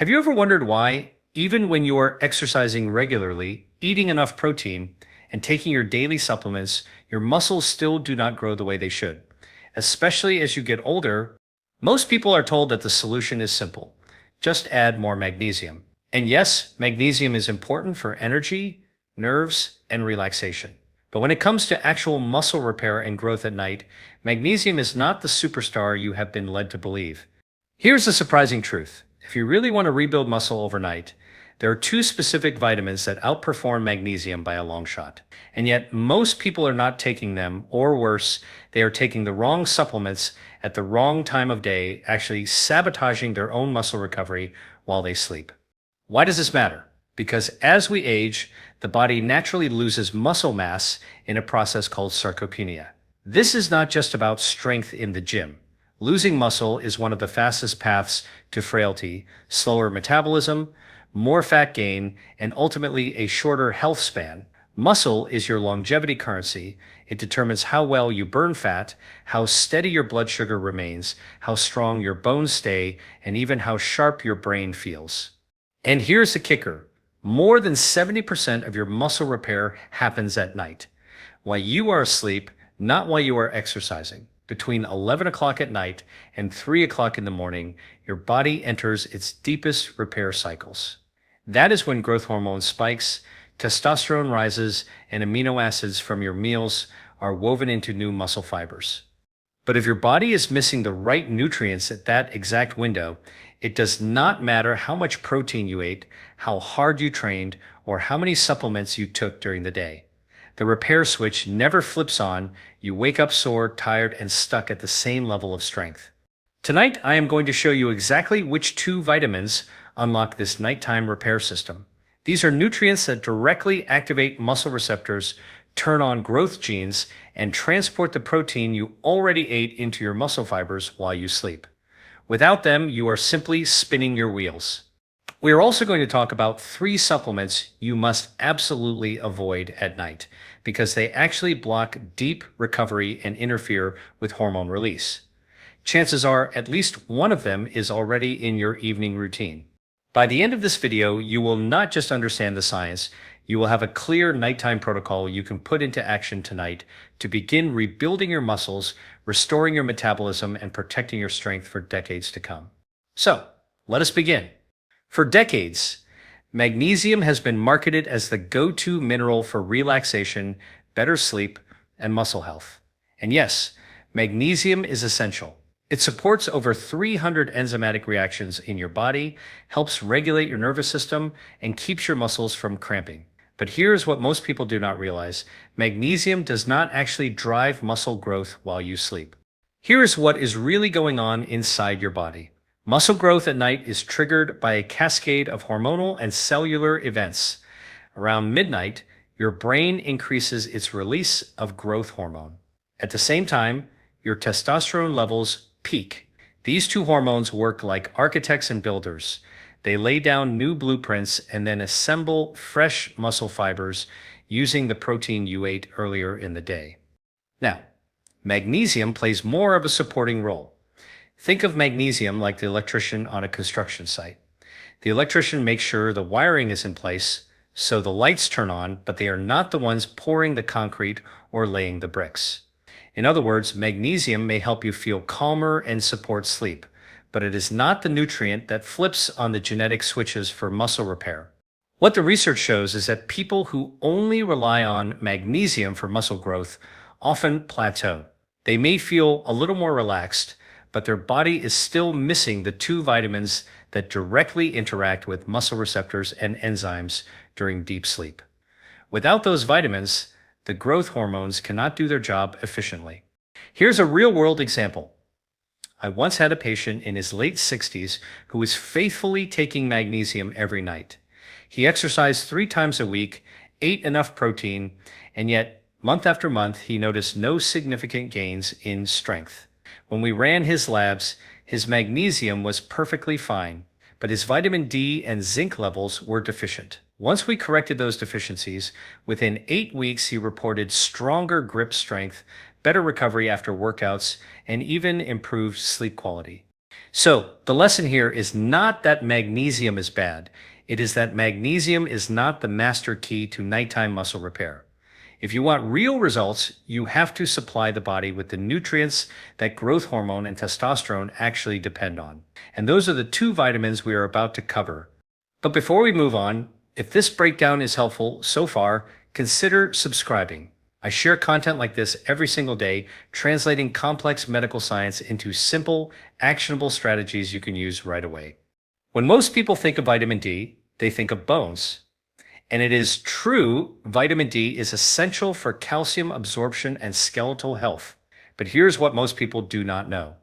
Have you ever wondered why, even when you are exercising regularly, eating enough protein, and taking your daily supplements, your muscles still do not grow the way they should? Especially as you get older, most people are told that the solution is simple. Just add more magnesium. And yes, magnesium is important for energy, nerves, and relaxation. But when it comes to actual muscle repair and growth at night, magnesium is not the superstar you have been led to believe. Here's the surprising truth. If you really want to rebuild muscle overnight, there are two specific vitamins that outperform magnesium by a long shot. And yet, most people are not taking them, or worse, they are taking the wrong supplements at the wrong time of day, actually sabotaging their own muscle recovery while they sleep. Why does this matter? Because as we age, the body naturally loses muscle mass in a process called sarcopenia. This is not just about strength in the gym. Losing muscle is one of the fastest paths to frailty, slower metabolism, more fat gain, and ultimately a shorter health span. Muscle is your longevity currency. It determines how well you burn fat, how steady your blood sugar remains, how strong your bones stay, and even how sharp your brain feels. And here's the kicker. More than 70% of your muscle repair happens at night, while you are asleep, not while you are exercising. Between 11 o'clock at night and 3 o'clock in the morning, your body enters its deepest repair cycles. That is when growth hormone spikes, testosterone rises, and amino acids from your meals are woven into new muscle fibers. But if your body is missing the right nutrients at that exact window, it does not matter how much protein you ate, how hard you trained, or how many supplements you took during the day. The repair switch never flips on. You wake up sore, tired, and stuck at the same level of strength. Tonight, I am going to show you exactly which two vitamins unlock this nighttime repair system. These are nutrients that directly activate muscle receptors, turn on growth genes, and transport the protein you already ate into your muscle fibers while you sleep. Without them, you are simply spinning your wheels. We are also going to talk about 3 supplements you must absolutely avoid at night because they actually block deep recovery and interfere with hormone release. Chances are at least one of them is already in your evening routine. By the end of this video, you will not just understand the science, you will have a clear nighttime protocol you can put into action tonight to begin rebuilding your muscles, restoring your metabolism, and protecting your strength for decades to come. So, let us begin. For decades, magnesium has been marketed as the go-to mineral for relaxation, better sleep, and muscle health. And yes, magnesium is essential. It supports over 300 enzymatic reactions in your body, helps regulate your nervous system, and keeps your muscles from cramping. But here's what most people do not realize. Magnesium does not actually drive muscle growth while you sleep. Here is what is really going on inside your body. Muscle growth at night is triggered by a cascade of hormonal and cellular events. Around midnight, your brain increases its release of growth hormone. At the same time, your testosterone levels peak. These two hormones work like architects and builders. They lay down new blueprints and then assemble fresh muscle fibers using the protein you ate earlier in the day. Now, magnesium plays more of a supporting role. Think of magnesium like the electrician on a construction site. The electrician makes sure the wiring is in place, so the lights turn on, but they are not the ones pouring the concrete or laying the bricks. In other words, magnesium may help you feel calmer and support sleep, but it is not the nutrient that flips on the genetic switches for muscle repair. What the research shows is that people who only rely on magnesium for muscle growth often plateau. They may feel a little more relaxed, but their body is still missing the 2 vitamins that directly interact with muscle receptors and enzymes during deep sleep. Without those vitamins, the growth hormones cannot do their job efficiently. Here's a real-world example. I once had a patient in his late 60s who was faithfully taking magnesium every night. He exercised 3 times a week, ate enough protein, and yet, month after month, he noticed no significant gains in strength. When we ran his labs, his magnesium was perfectly fine, but his vitamin D and zinc levels were deficient. Once we corrected those deficiencies, within 8 weeks he reported stronger grip strength, better recovery after workouts, and even improved sleep quality. So the lesson here is not that magnesium is bad. It is that magnesium is not the master key to nighttime muscle repair. If you want real results, you have to supply the body with the nutrients that growth hormone and testosterone actually depend on. And those are the two vitamins we are about to cover. But before we move on, if this breakdown is helpful so far, consider subscribing. I share content like this every single day, translating complex medical science into simple, actionable strategies you can use right away. When most people think of vitamin D, they think of bones. And it is true, vitamin D is essential for calcium absorption and skeletal health. But here's what most people do not know.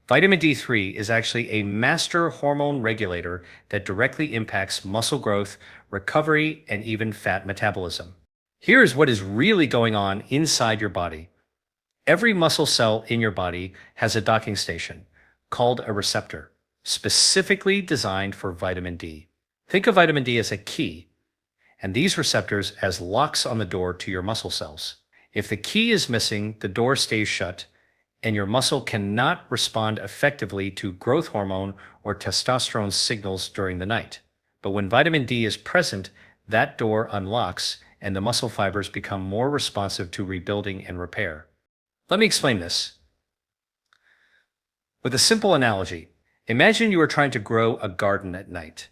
Vitamin D3 is actually a master hormone regulator that directly impacts muscle growth, recovery, and even fat metabolism. Here is what is really going on inside your body. Every muscle cell in your body has a docking station called a receptor, specifically designed for vitamin D. Think of vitamin D as a key, and these receptors as locks on the door to your muscle cells. If the key is missing, the door stays shut, and your muscle cannot respond effectively to growth hormone or testosterone signals during the night. But when vitamin D is present, that door unlocks and the muscle fibers become more responsive to rebuilding and repair. Let me explain this. With a simple analogy, imagine you are trying to grow a garden at night.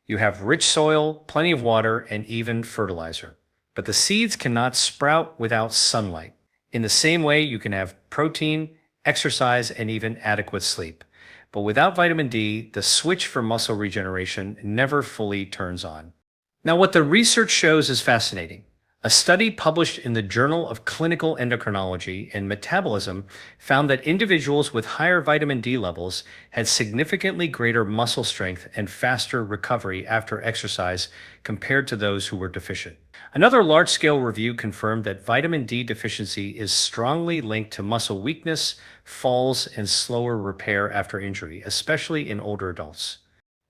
You have rich soil, plenty of water, and even fertilizer. But the seeds cannot sprout without sunlight. In the same way, you can have protein, exercise, and even adequate sleep. But without vitamin D, the switch for muscle regeneration never fully turns on. Now, what the research shows is fascinating. A study published in the Journal of Clinical Endocrinology and Metabolism found that individuals with higher vitamin D levels had significantly greater muscle strength and faster recovery after exercise compared to those who were deficient. Another large-scale review confirmed that vitamin D deficiency is strongly linked to muscle weakness, falls, and slower repair after injury, especially in older adults.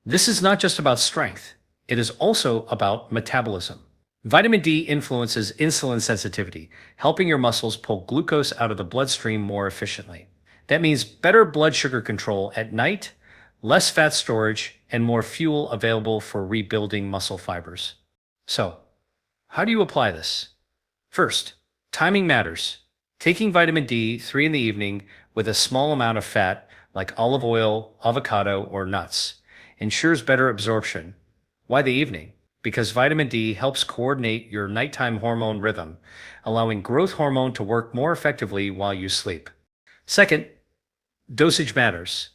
This is not just about strength. It is also about metabolism. Vitamin D influences insulin sensitivity, helping your muscles pull glucose out of the bloodstream more efficiently. That means better blood sugar control at night, less fat storage, and more fuel available for rebuilding muscle fibers. So, how do you apply this? First, timing matters. Taking vitamin D3 in the evening with a small amount of fat, like olive oil, avocado, or nuts, ensures better absorption. Why the evening? Because vitamin D helps coordinate your nighttime hormone rhythm, allowing growth hormone to work more effectively while you sleep. Second, dosage matters.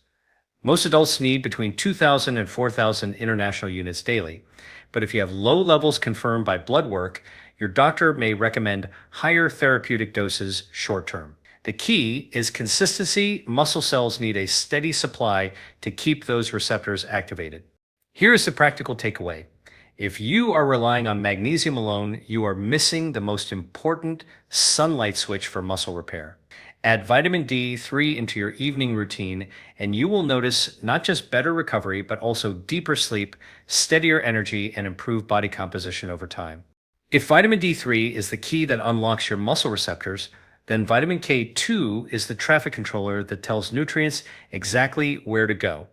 Most adults need between 2,000 and 4,000 international units daily, but if you have low levels confirmed by blood work, your doctor may recommend higher therapeutic doses short-term. The key is consistency. Muscle cells need a steady supply to keep those receptors activated. Here is the practical takeaway. If you are relying on magnesium alone, you are missing the most important sunlight switch for muscle repair. Add vitamin D3 into your evening routine, and you will notice not just better recovery, but also deeper sleep, steadier energy, and improved body composition over time. If vitamin D3 is the key that unlocks your muscle receptors, then vitamin K2 is the traffic controller that tells nutrients exactly where to go.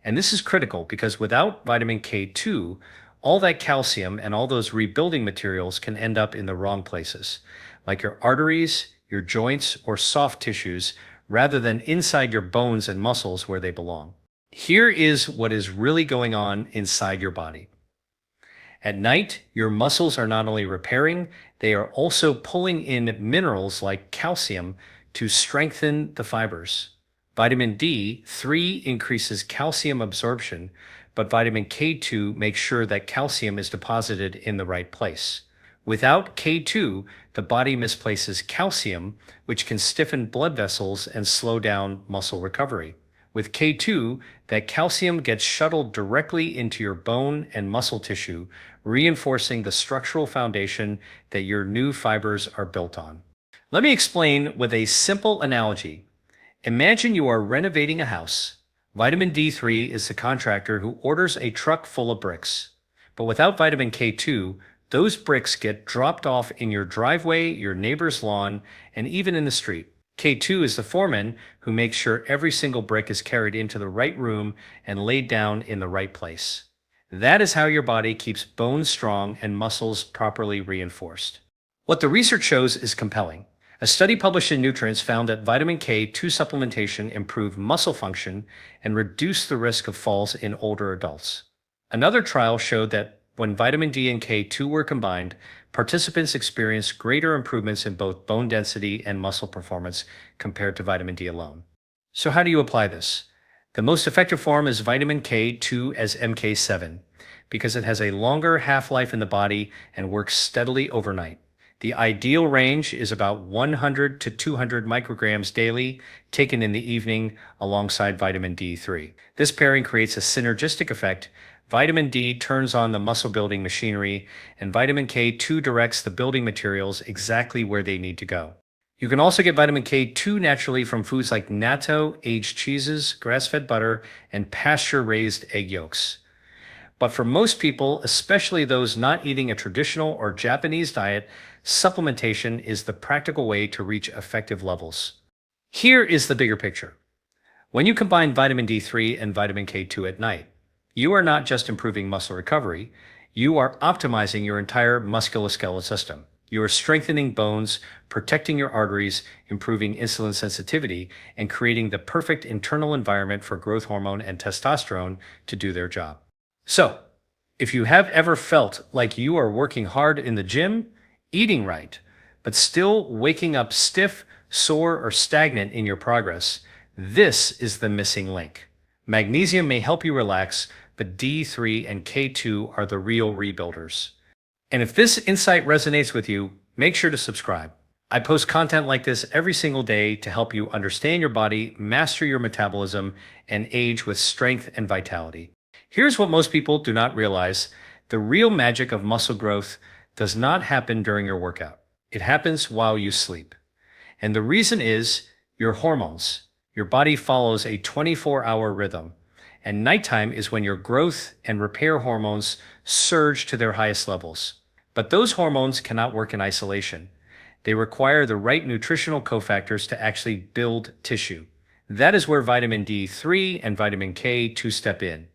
And this is critical because without vitamin K2, all that calcium and all those rebuilding materials can end up in the wrong places, like your arteries, your joints, or soft tissues, rather than inside your bones and muscles where they belong. Here is what is really going on inside your body. At night, your muscles are not only repairing, they are also pulling in minerals like calcium to strengthen the fibers. Vitamin D3 increases calcium absorption, but vitamin K2 makes sure that calcium is deposited in the right place. Without K2, the body misplaces calcium, which can stiffen blood vessels and slow down muscle recovery. With K2, that calcium gets shuttled directly into your bone and muscle tissue, reinforcing the structural foundation that your new fibers are built on. Let me explain with a simple analogy. Imagine you are renovating a house. Vitamin D3 is the contractor who orders a truck full of bricks. But without vitamin K2, those bricks get dropped off in your driveway, your neighbor's lawn, and even in the street. K2 is the foreman who makes sure every single brick is carried into the right room and laid down in the right place. That is how your body keeps bones strong and muscles properly reinforced. What the research shows is compelling. A study published in Nutrients found that vitamin K2 supplementation improved muscle function and reduced the risk of falls in older adults. Another trial showed that when vitamin D and K2 were combined, participants experienced greater improvements in both bone density and muscle performance compared to vitamin D alone. So how do you apply this? The most effective form is vitamin K2 as MK7 because it has a longer half-life in the body and works steadily overnight. The ideal range is about 100 to 200 micrograms daily, taken in the evening alongside vitamin D3. This pairing creates a synergistic effect. Vitamin D turns on the muscle building machinery, and vitamin K2 directs the building materials exactly where they need to go. You can also get vitamin K2 naturally from foods like natto, aged cheeses, grass-fed butter, and pasture-raised egg yolks. But for most people, especially those not eating a traditional or Japanese diet, supplementation is the practical way to reach effective levels. Here is the bigger picture. When you combine vitamin D3 and vitamin K2 at night, you are not just improving muscle recovery, you are optimizing your entire musculoskeletal system. You are strengthening bones, protecting your arteries, improving insulin sensitivity, and creating the perfect internal environment for growth hormone and testosterone to do their job. So, if you have ever felt like you are working hard in the gym, eating right, but still waking up stiff, sore, or stagnant in your progress, this is the missing link. Magnesium may help you relax, but D3 and K2 are the real rebuilders. And if this insight resonates with you, make sure to subscribe. I post content like this every single day to help you understand your body, master your metabolism, and age with strength and vitality. Here's what most people do not realize. The real magic of muscle growth does not happen during your workout. It happens while you sleep. And the reason is your hormones. Your body follows a 24-hour rhythm. And nighttime is when your growth and repair hormones surge to their highest levels. But those hormones cannot work in isolation. They require the right nutritional cofactors to actually build tissue. That is where vitamin D3 and vitamin K2 step in.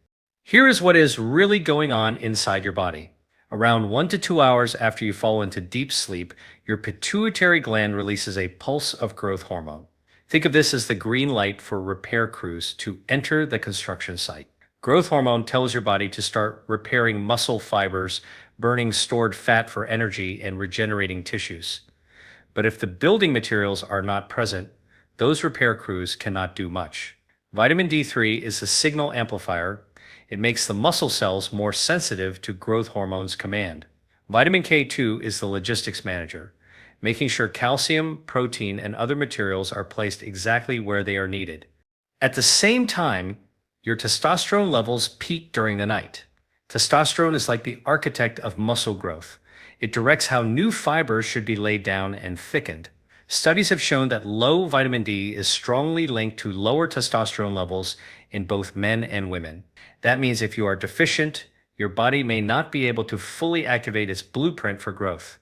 Here is what is really going on inside your body. Around 1 to 2 hours after you fall into deep sleep, your pituitary gland releases a pulse of growth hormone. Think of this as the green light for repair crews to enter the construction site. Growth hormone tells your body to start repairing muscle fibers, burning stored fat for energy, and regenerating tissues. But if the building materials are not present, those repair crews cannot do much. Vitamin D3 is a signal amplifier. It makes the muscle cells more sensitive to growth hormone's command. Vitamin K2 is the logistics manager, making sure calcium, protein, and other materials are placed exactly where they are needed. At the same time, your testosterone levels peak during the night. Testosterone is like the architect of muscle growth. It directs how new fibers should be laid down and thickened. Studies have shown that low vitamin D is strongly linked to lower testosterone levels in both men and women. That means if you are deficient, your body may not be able to fully activate its blueprint for growth.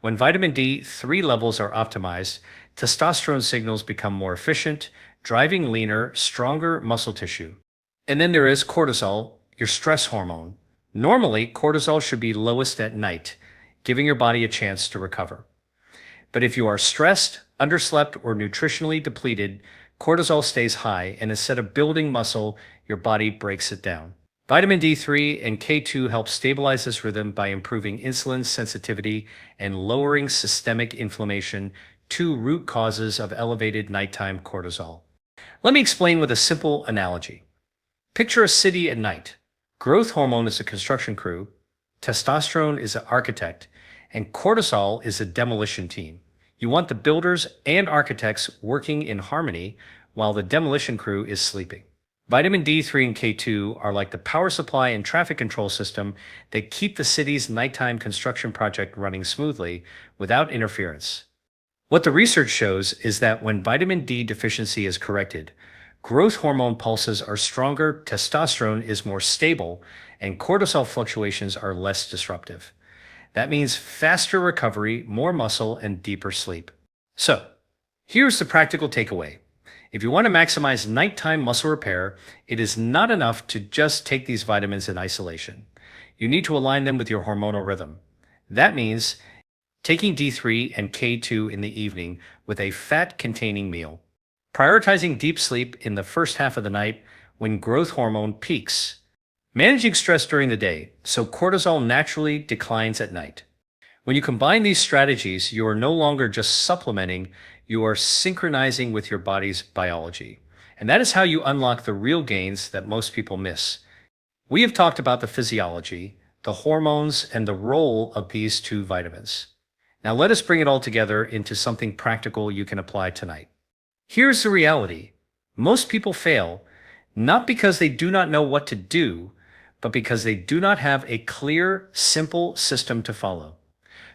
When vitamin D3 levels are optimized, testosterone signals become more efficient, driving leaner, stronger muscle tissue. And then there is cortisol, your stress hormone. Normally, cortisol should be lowest at night, giving your body a chance to recover. But if you are stressed, underslept, or nutritionally depleted, cortisol stays high, and instead of building muscle, your body breaks it down. Vitamin D3 and K2 help stabilize this rhythm by improving insulin sensitivity and lowering systemic inflammation, two root causes of elevated nighttime cortisol. Let me explain with a simple analogy. Picture a city at night. Growth hormone is a construction crew, testosterone is an architect, and cortisol is a demolition team. You want the builders and architects working in harmony while the demolition crew is sleeping. Vitamin D3 and K2 are like the power supply and traffic control system that keep the city's nighttime construction project running smoothly without interference. What the research shows is that when vitamin D deficiency is corrected, growth hormone pulses are stronger, testosterone is more stable, and cortisol fluctuations are less disruptive. That means faster recovery, more muscle, and deeper sleep. So, Here's the practical takeaway. If you want to maximize nighttime muscle repair, it is not enough to just take these vitamins in isolation. You need to align them with your hormonal rhythm. That means taking D3 and K2 in the evening with a fat-containing meal, prioritizing deep sleep in the first half of the night when growth hormone peaks, managing stress during the day so cortisol naturally declines at night. When you combine these strategies, you are no longer just supplementing, you are synchronizing with your body's biology. And that is how you unlock the real gains that most people miss. We have talked about the physiology, the hormones, and the role of these two vitamins. Now let us bring it all together into something practical you can apply tonight. Here's the reality. Most people fail, not because they do not know what to do, but because they do not have a clear, simple system to follow.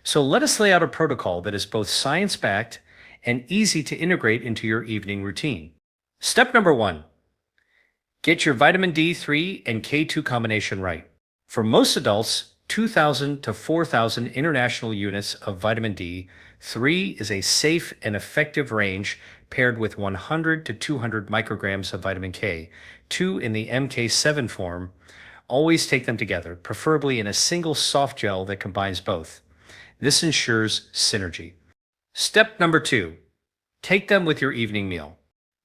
So let us lay out a protocol that is both science-backed and easy to integrate into your evening routine. Step number 1, get your vitamin D3 and K2 combination right. For most adults, 2,000 to 4,000 international units of vitamin D3 is a safe and effective range paired with 100 to 200 micrograms of vitamin K2 in the MK7 form. Always take them together, preferably in a single soft gel that combines both. This ensures synergy. Step number 2, take them with your evening meal.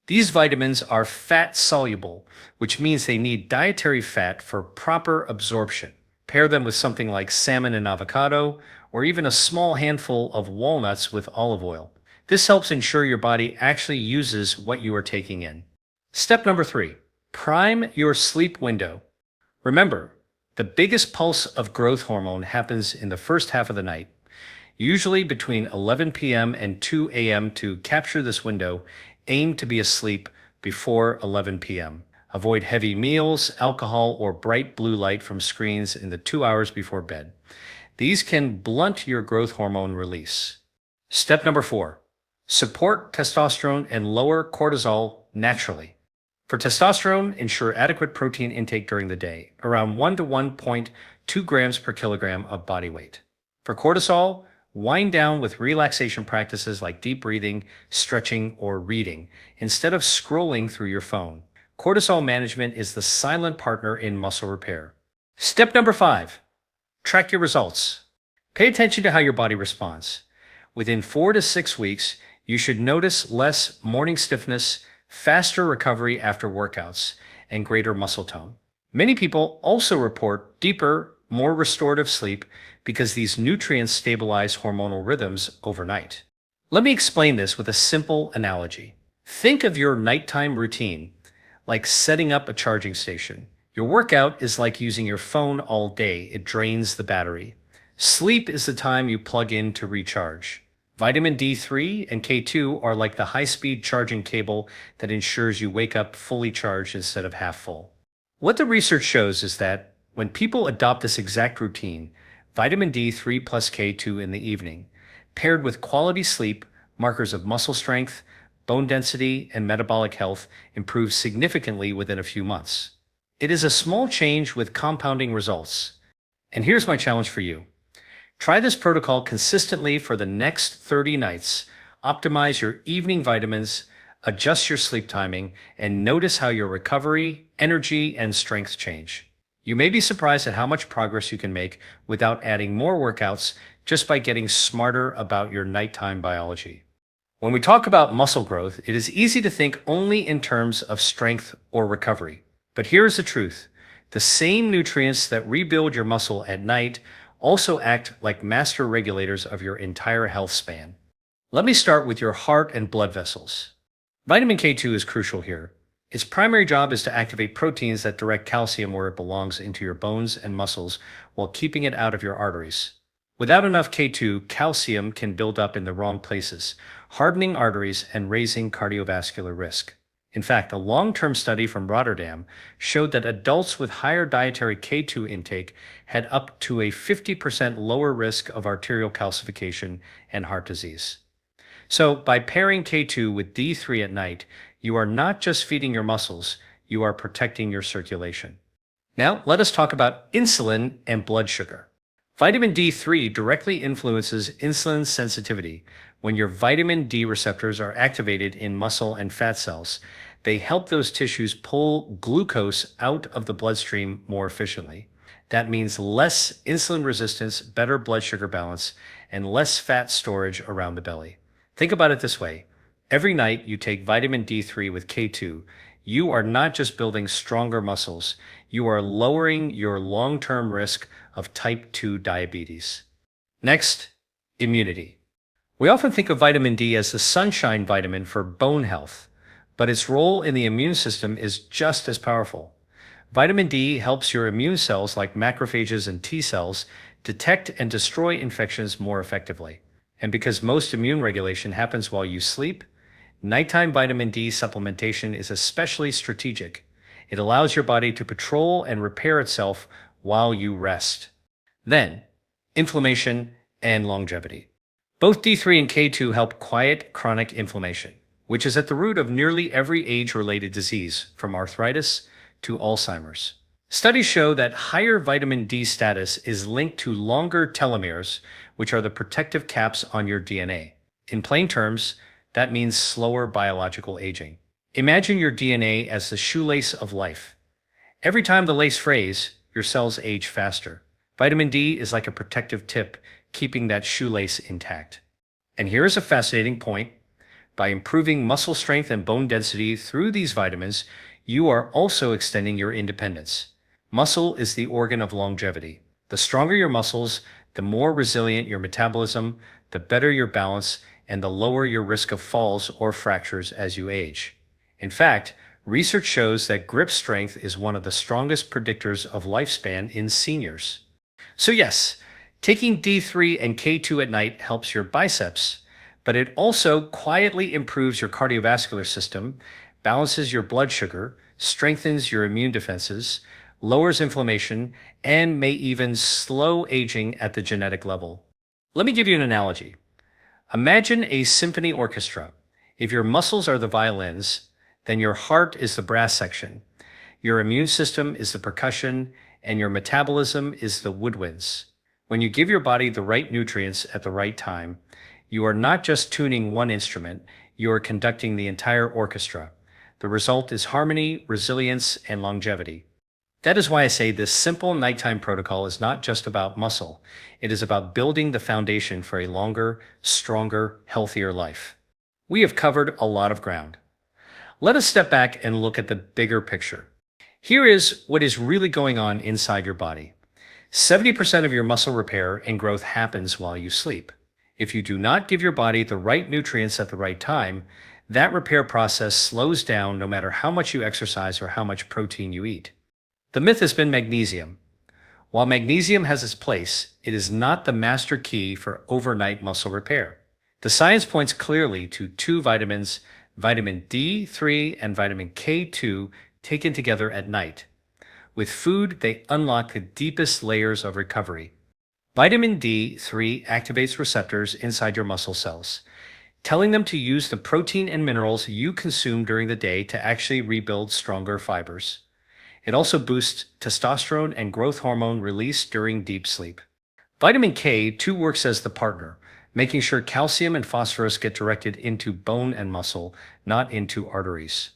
These vitamins are fat soluble, which means they need dietary fat for proper absorption. Pair them with something like salmon and avocado, or even a small handful of walnuts with olive oil. This helps ensure your body actually uses what you are taking in. Step number 3, prime your sleep window. Remember, the biggest pulse of growth hormone happens in the first half of the night, usually between 11 p.m. and 2 a.m. To capture this window, aim to be asleep before 11 p.m. Avoid heavy meals, alcohol, or bright blue light from screens in the 2 hours before bed. These can blunt your growth hormone release. Step number 4, support testosterone and lower cortisol naturally. For testosterone, ensure adequate protein intake during the day, around 1 to 1.2 grams per kilogram of body weight. For cortisol, wind down with relaxation practices like deep breathing, stretching, or reading, instead of scrolling through your phone. Cortisol management is the silent partner in muscle repair. Step number 5, track your results. Pay attention to how your body responds. Within 4 to 6 weeks, you should notice less morning stiffness, faster recovery after workouts, and greater muscle tone. Many people also report deeper, more restorative sleep because these nutrients stabilize hormonal rhythms overnight. Let me explain this with a simple analogy. Think of your nighttime routine like setting up a charging station. Your workout is like using your phone all day. It drains the battery. Sleep is the time you plug in to recharge. Vitamin D3 and K2 are like the high-speed charging cable that ensures you wake up fully charged instead of half full. What the research shows is that when people adopt this exact routine, vitamin D3 plus K2 in the evening, paired with quality sleep, markers of muscle strength, bone density, and metabolic health improve significantly within a few months. It is a small change with compounding results. And here's my challenge for you. Try this protocol consistently for the next 30 nights. Optimize your evening vitamins, adjust your sleep timing, and notice how your recovery, energy, and strength change. You may be surprised at how much progress you can make without adding more workouts just by getting smarter about your nighttime biology. When we talk about muscle growth, it is easy to think only in terms of strength or recovery. But here's the truth. The same nutrients that rebuild your muscle at night also act like master regulators of your entire health span. Let me start with your heart and blood vessels. Vitamin K2 is crucial here. Its primary job is to activate proteins that direct calcium where it belongs into your bones and muscles while keeping it out of your arteries. Without enough K2, calcium can build up in the wrong places, hardening arteries and raising cardiovascular risk. In fact, a long-term study from Rotterdam showed that adults with higher dietary K2 intake had up to a 50% lower risk of arterial calcification and heart disease. So, by pairing K2 with D3 at night, you are not just feeding your muscles, you are protecting your circulation. Now, let us talk about insulin and blood sugar. Vitamin D3 directly influences insulin sensitivity. When your vitamin D receptors are activated in muscle and fat cells, they help those tissues pull glucose out of the bloodstream more efficiently. That means less insulin resistance, better blood sugar balance, and less fat storage around the belly. Think about it this way. Every night you take vitamin D3 with K2, you are not just building stronger muscles, you are lowering your long-term risk of type 2 diabetes. Next, immunity. We often think of vitamin D as the sunshine vitamin for bone health, but its role in the immune system is just as powerful. Vitamin D helps your immune cells like macrophages and T cells detect and destroy infections more effectively. And because most immune regulation happens while you sleep, nighttime vitamin D supplementation is especially strategic. It allows your body to patrol and repair itself while you rest. Then, inflammation and longevity. Both D3 and K2 help quiet chronic inflammation, which is at the root of nearly every age-related disease, from arthritis to Alzheimer's. Studies show that higher vitamin D status is linked to longer telomeres, which are the protective caps on your DNA. In plain terms, that means slower biological aging. Imagine your DNA as the shoelace of life. Every time the lace frays, your cells age faster. Vitamin D is like a protective tip, keeping that shoelace intact. And here is a fascinating point. By improving muscle strength and bone density through these vitamins, you are also extending your independence. Muscle is the organ of longevity. The stronger your muscles, the more resilient your metabolism, the better your balance, and the lower your risk of falls or fractures as you age. In fact, research shows that grip strength is one of the strongest predictors of lifespan in seniors. So yes, taking D3 and K2 at night helps your biceps, but it also quietly improves your cardiovascular system, balances your blood sugar, strengthens your immune defenses, lowers inflammation, and may even slow aging at the genetic level. Let me give you an analogy. Imagine a symphony orchestra. If your muscles are the violins, then your heart is the brass section, your immune system is the percussion, and your metabolism is the woodwinds. When you give your body the right nutrients at the right time, you are not just tuning one instrument, you are conducting the entire orchestra. The result is harmony, resilience, and longevity. That is why I say this simple nighttime protocol is not just about muscle. It is about building the foundation for a longer, stronger, healthier life. We have covered a lot of ground. Let us step back and look at the bigger picture. Here is what is really going on inside your body. 70% of your muscle repair and growth happens while you sleep. If you do not give your body the right nutrients at the right time, that repair process slows down no matter how much you exercise or how much protein you eat. The myth has been magnesium. While magnesium has its place, it is not the master key for overnight muscle repair. The science points clearly to two vitamins, vitamin D3 and vitamin K2, taken together at night. With food, they unlock the deepest layers of recovery. Vitamin D3 activates receptors inside your muscle cells, telling them to use the protein and minerals you consume during the day to actually rebuild stronger fibers. It also boosts testosterone and growth hormone release during deep sleep. Vitamin K2 works as the partner, making sure calcium and phosphorus get directed into bone and muscle, not into arteries.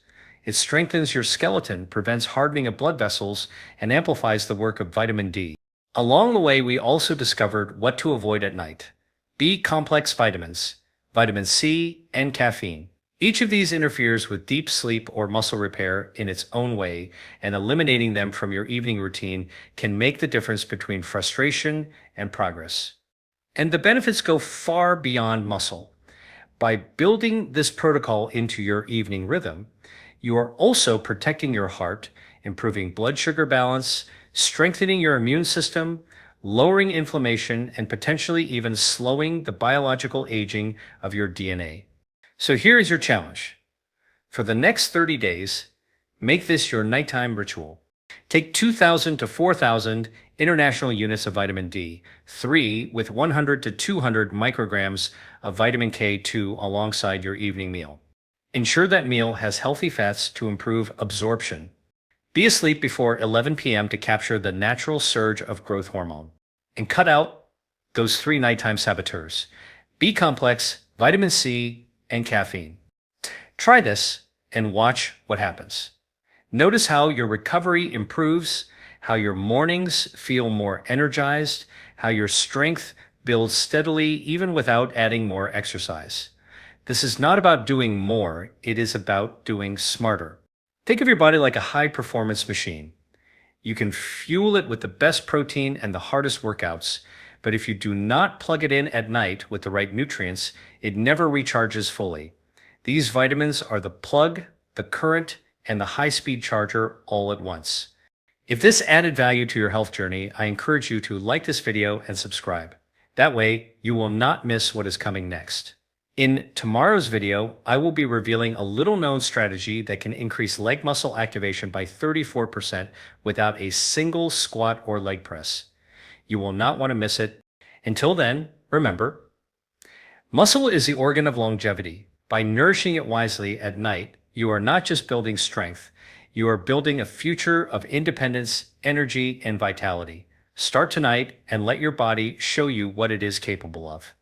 It strengthens your skeleton, prevents hardening of blood vessels, and amplifies the work of vitamin D. Along the way, we also discovered what to avoid at night. B-complex vitamins, vitamin C, and caffeine. Each of these interferes with deep sleep or muscle repair in its own way, and eliminating them from your evening routine can make the difference between frustration and progress. And the benefits go far beyond muscle. By building this protocol into your evening rhythm, you are also protecting your heart, improving blood sugar balance, strengthening your immune system, lowering inflammation, and potentially even slowing the biological aging of your DNA. So here is your challenge. For the next 30 days, make this your nighttime ritual. Take 2,000 to 4,000 international units of vitamin D3 with 100 to 200 micrograms of vitamin K2 alongside your evening meal. Ensure that meal has healthy fats to improve absorption. Be asleep before 11 p.m. to capture the natural surge of growth hormone. and cut out those 3 nighttime saboteurs: B complex, vitamin C, and caffeine. Try this and watch what happens. Notice how your recovery improves, how your mornings feel more energized, how your strength builds steadily even without adding more exercise. This is not about doing more, it is about doing smarter. Think of your body like a high-performance machine. You can fuel it with the best protein and the hardest workouts, but if you do not plug it in at night with the right nutrients, it never recharges fully. These vitamins are the plug, the current, and the high-speed charger all at once. If this added value to your health journey, I encourage you to like this video and subscribe. That way, you will not miss what is coming next. In tomorrow's video, I will be revealing a little-known strategy that can increase leg muscle activation by 34% without a single squat or leg press. You will not want to miss it. Until then, remember, muscle is the organ of longevity. By nourishing it wisely at night, you are not just building strength, you are building a future of independence, energy, and vitality. Start tonight and let your body show you what it is capable of.